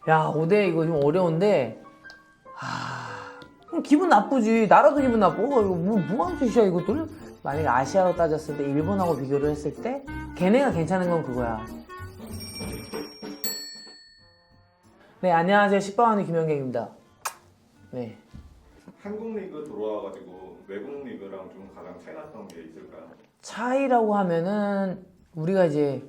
야, 5대 이거 좀 어려운데. 그럼 기분 나쁘지. 나라도 기분 나빠. 이거 뭐하는 짓이야, 이것들? 만약에 아시아로 따졌을 때 일본하고 비교를 했을 때 걔네가 괜찮은 건 그거야. 네, 안녕하세요. 10방언의 김현경입니다. 네. 한국 리그 들어와가지고 외국 리그랑 좀 가장 차이 났던 게 있을까요? 차이라고 하면은 우리가 이제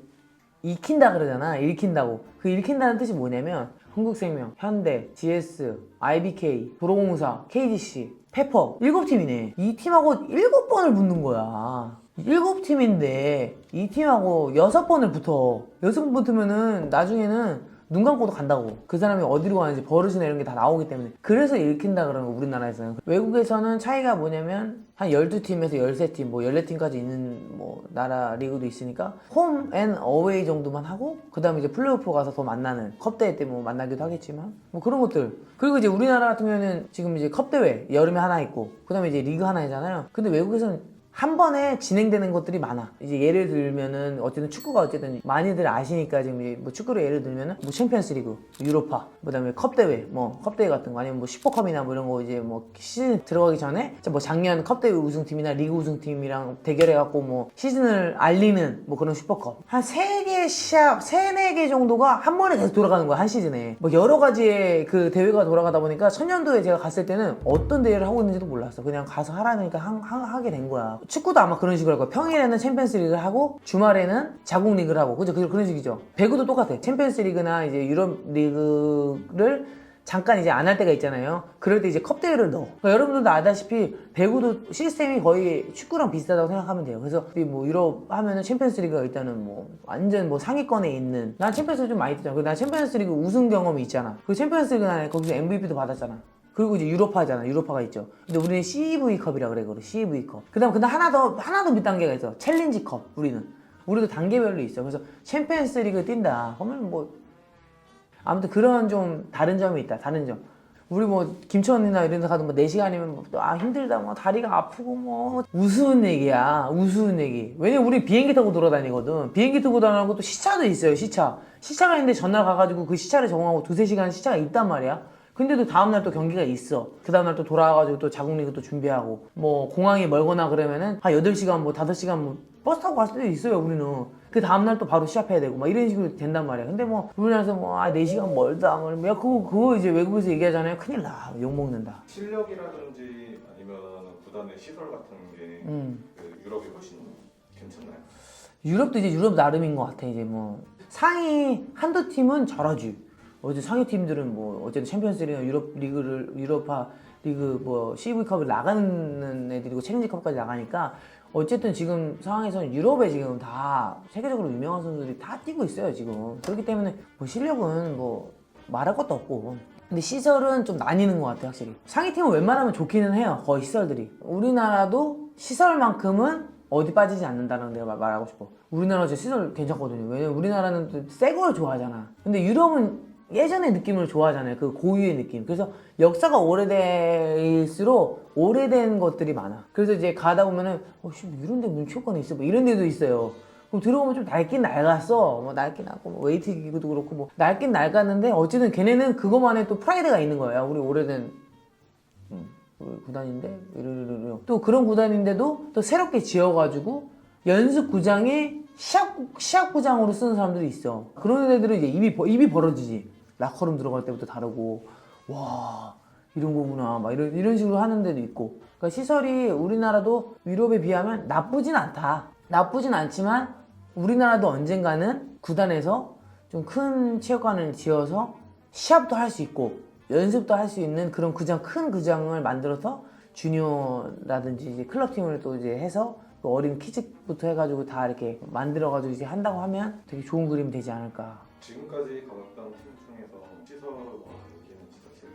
익힌다 그러잖아. 읽힌다고. 그 읽힌다는 뜻이 뭐냐면 한국생명, 현대, GS, IBK, 도로공사, KGC, 페퍼 7팀이네. 이 팀하고 7번을 붙는 거야. 7팀인데 이 팀하고 6번을 붙어. 6번 붙으면은 나중에는 눈 감고도 간다고. 그 사람이 어디로 가는지 버릇이나 이런 게 다 나오기 때문에. 그래서 읽힌다 그러는 거, 우리나라에서는. 외국에서는 차이가 뭐냐면 한 12팀에서 13팀, 뭐 14팀까지 있는 뭐 나라 리그도 있으니까 홈 앤 어웨이 정도만 하고 그 다음에 이제 플레이오프 가서 더 만나는, 컵대회 때 뭐 만나기도 하겠지만 뭐 그런 것들. 그리고 이제 우리나라 같은 경우에는 지금 이제 컵대회 여름에 하나 있고 그 다음에 이제 리그 하나 있잖아요. 근데 외국에서는 한 번에 진행되는 것들이 많아. 이제 예를 들면은 어쨌든 축구가 어쨌든 많이들 아시니까 지금 이제 뭐 축구로 예를 들면은 뭐 챔피언스 리그, 유로파, 그다음에 컵 대회, 뭐 컵 대회 같은 거 아니면 뭐 슈퍼컵이나 뭐 이런 거 이제 뭐 시즌 들어가기 전에 뭐 작년 컵 대회 우승팀이나 리그 우승팀이랑 대결해 갖고 뭐 시즌을 알리는 뭐 그런 슈퍼컵. 한 3개 시합, 3, 4개 정도가 한 번에 계속 돌아가는 거야, 한 시즌에. 뭐 여러 가지의 그 대회가 돌아가다 보니까 천년도에 제가 갔을 때는 어떤 대회를 하고 있는지도 몰랐어. 그냥 가서 하라니까 하게 된 거야. 축구도 아마 그런 식으로 할 거야. 평일에는 챔피언스 리그를 하고 주말에는 자국 리그를 하고, 그죠? 그런 식이죠. 배구도 똑같아. 챔피언스 리그나 이제 유럽 리그를 잠깐 이제 안 할 때가 있잖아요. 그럴 때 이제 컵 대회를 넣어. 그러니까 여러분들도 아다시피 배구도 시스템이 거의 축구랑 비슷하다고 생각하면 돼요. 그래서 뭐 유럽 하면은 챔피언스 리그가 일단은 뭐 완전 뭐 상위권에 있는, 난 챔피언스 리그 좀 많이 뛰잖아. 난 챔피언스 리그 우승 경험이 있잖아. 그 챔피언스 리그 안에 거기서 MVP도 받았잖아. 그리고 이제 유로파잖아. 유로파가 있죠. 근데 우리는 CV컵이라 그래. 그래. CV컵. 그다음 근데 하나 더 밑단계가 있어. 챌린지컵. 우리도 단계별로 있어. 그래서 챔피언스 리그 뛴다. 그러면 뭐 아무튼 그런 좀 다른 점이 있다. 다른 점. 우리 뭐 김천이나 이런 데 가도 뭐 4시간이면 뭐 힘들다, 뭐 다리가 아프고 뭐 우스운 얘기야. 우스운 얘기. 왜냐면 우리 비행기 타고 돌아다니거든. 비행기 타고 다니고 또 시차도 있어요. 시차가 있는데 전날 가가지고 그 시차를 적응하고 2-3시간 시차가 있단 말이야. 근데도 다음날 또 경기가 있어. 그 다음날 또 돌아와가지고 또 자국 리그 또 준비하고, 뭐 공항이 멀거나 그러면은 한 8시간 뭐 5시간 뭐 버스 타고 갈 수도 있어요. 우리는 그 다음날 또 바로 시합해야 되고 막 이런 식으로 된단 말이야. 근데 뭐 우리나라에서 뭐 4시간 멀다 뭐 야, 그거 이제 외국에서 얘기하잖아요. 큰일 나. 욕먹는다. 실력이라든지 아니면 구단의 시설 같은 게 그 유럽이 훨씬 괜찮나요? 유럽도 이제 유럽 나름인 것 같아. 이제 뭐 상위 한두 팀은 잘하지. 어제 상위 팀들은 뭐 어쨌든 챔피언스 리그나 유로파 리그 뭐 CV컵을 나가는 애들이고 챌린지컵까지 나가니까 어쨌든 지금 상황에서는 유럽에 지금 다 세계적으로 유명한 선수들이 다 뛰고 있어요 지금. 그렇기 때문에 뭐 실력은 뭐 말할 것도 없고, 근데 시설은 좀 나뉘는 것 같아. 확실히 상위 팀은 웬만하면 좋기는 해요. 거의 시설들이. 우리나라도 시설만큼은 어디 빠지지 않는다는 내가 말하고 싶어. 우리나라 진짜 시설 괜찮거든요. 왜냐면 우리나라는 또 새 걸 좋아하잖아. 근데 유럽은 예전의 느낌을 좋아하잖아요. 그 고유의 느낌. 그래서 역사가 오래될수록 오래된 것들이 많아. 그래서 이제 가다 보면은 이런 데 체육관이 있어. 뭐 이런 데도 있어요. 그럼 들어보면 좀 낡긴 낡았어. 뭐 낡긴 낡고 뭐 웨이트 기구도 그렇고 뭐 낡긴 낡았는데 어쨌든 걔네는 그것만의 또 프라이드가 있는 거야. 우리 오래된 구단인데 또 그런 구단인데도 또 새롭게 지어가지고 연습 구장에 시합 구장으로 쓰는 사람들이 있어. 그런 애들은 이제 입이 벌어지지. 라커룸 들어갈 때부터 다르고, 와 이런 거구나 막 이런 식으로 하는 데도 있고. 그러니까 시설이 우리나라도 유럽에 비하면 나쁘진 않다. 나쁘진 않지만 우리나라도 언젠가는 구단에서 좀 큰 체육관을 지어서 시합도 할 수 있고 연습도 할 수 있는 그런 큰 구장을 만들어서 주니어라든지 이제 클럽팀을 또 이제 해서 또 어린 키즈부터 해가지고 다 이렇게 만들어가지고 이제 한다고 하면 되게 좋은 그림이 되지 않을까. 지금까지 가봤던 팀 중에서 시설과 여기는 진짜 제일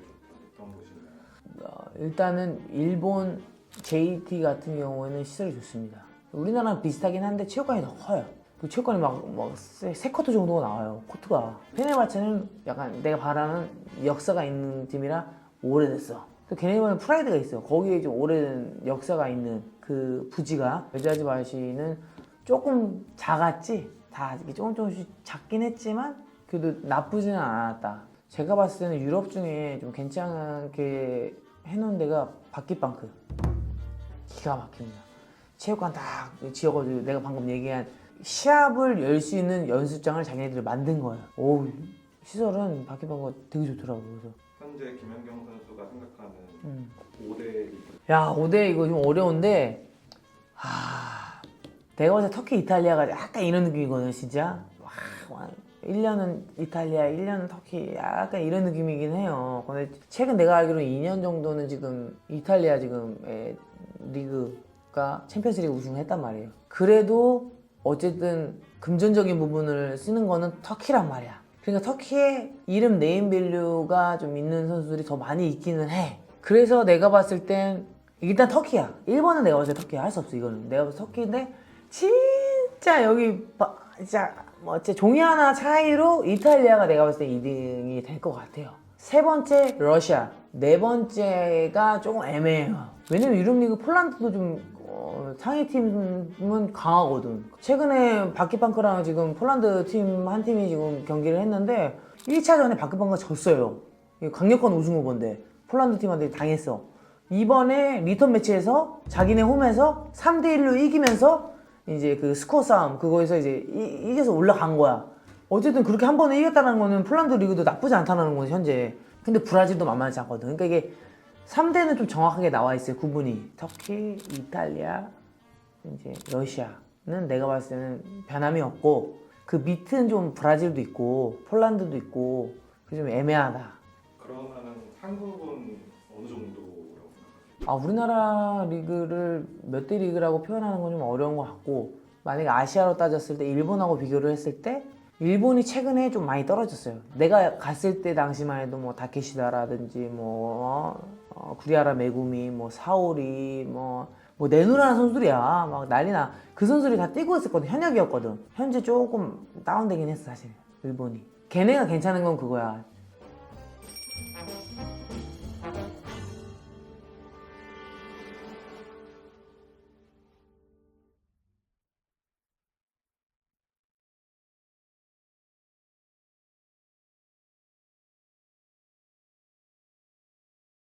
좋던 곳인가요? 일단은 일본 JT 같은 경우에는 시설이 좋습니다. 우리나라랑 비슷하긴 한데 체육관이 더 커요. 그 체육관이 막 3쿼터 정도가 나와요. 코트가. 페네바체는 약간 내가 바라는 역사가 있는 팀이라 오래됐어. 또 걔네만의 프라이드가 있어요. 거기에 좀 오래된 역사가 있는 그 부지가. 베자지바시는 조금 작았지. 다 이렇게 조금씩 작긴 했지만 그래도 나쁘지는 않았다. 제가 봤을 때는 유럽 중에 좀 괜찮게 해놓은 데가 바퀴방크. 기가 막힙니다. 체육관 딱 지어가지고 내가 방금 얘기한 시합을 열 수 있는 연습장을 자기네들이 만든 거예요. 오, 시설은 바퀴방크가 되게 좋더라고요. 그래서 현재 김연경 선수가 생각하는 5대 리그. 야, 5대 이거 좀 어려운데, 내가 봤을 때 터키, 이탈리아가 약간 이런 느낌이거든, 진짜. 1년은 이탈리아, 1년은 터키, 약간 이런 느낌이긴 해요. 근데 최근 내가 알기로는 2년 정도는 지금 이탈리아 지금 리그가 챔피언스리그 우승했단 말이에요. 그래도 어쨌든 금전적인 부분을 쓰는 거는 터키란 말이야. 그러니까 터키의 이름 네임밸류가 좀 있는 선수들이 더 많이 있기는 해. 그래서 내가 봤을 땐 일단 터키야. 1번은 내가 봤을 때 터키야. 할 수 없어 이거는. 내가 봤을 때 터키인데 진짜 여기 진짜 진짜 종이 하나 차이로 이탈리아가 내가 봤을 때 2등이 될 것 같아요. 세 번째 러시아. 네 번째가 조금 애매해요. 왜냐면 유럽리그 폴란드도 좀 상위 팀은 강하거든. 최근에 바퀴방크랑 지금 폴란드 팀 한 팀이 지금 경기를 했는데 1차전에 바퀴방크가 졌어요. 강력한 우승 후보인데 폴란드 팀한테 당했어. 이번에 리턴 매치에서 자기네 홈에서 3대1로 이기면서 이제 그 스코어 싸움 그거에서 이제 이겨서 올라간 거야. 어쨌든 그렇게 한 번에 이겼다는 거는 폴란드 리그도 나쁘지 않다는 거지 현재. 근데 브라질도 만만치 않거든. 그러니까 이게 3대는 좀 정확하게 나와 있어요. 구분이. 터키, 이탈리아, 이제 러시아는 내가 봤을 때는 변함이 없고 그 밑은 좀 브라질도 있고 폴란드도 있고 그게 좀 애매하다. 그러면은 한국은 어느 정도라고 생각하세요? 우리나라 리그를 몇 대 리그라고 표현하는 건 좀 어려운 것 같고 만약에 아시아로 따졌을 때 일본하고 비교를 했을 때 일본이 최근에 좀 많이 떨어졌어요. 내가 갔을 때 당시만 해도 뭐 다케시다라든지 구리하라 메구미, 사오리, 내노라는 선수들이야. 막 난리나. 그 선수들이 다 뛰고 있었거든. 현역이었거든. 현재 조금 다운되긴 했어 사실 일본이. 걔네가 괜찮은 건 그거야.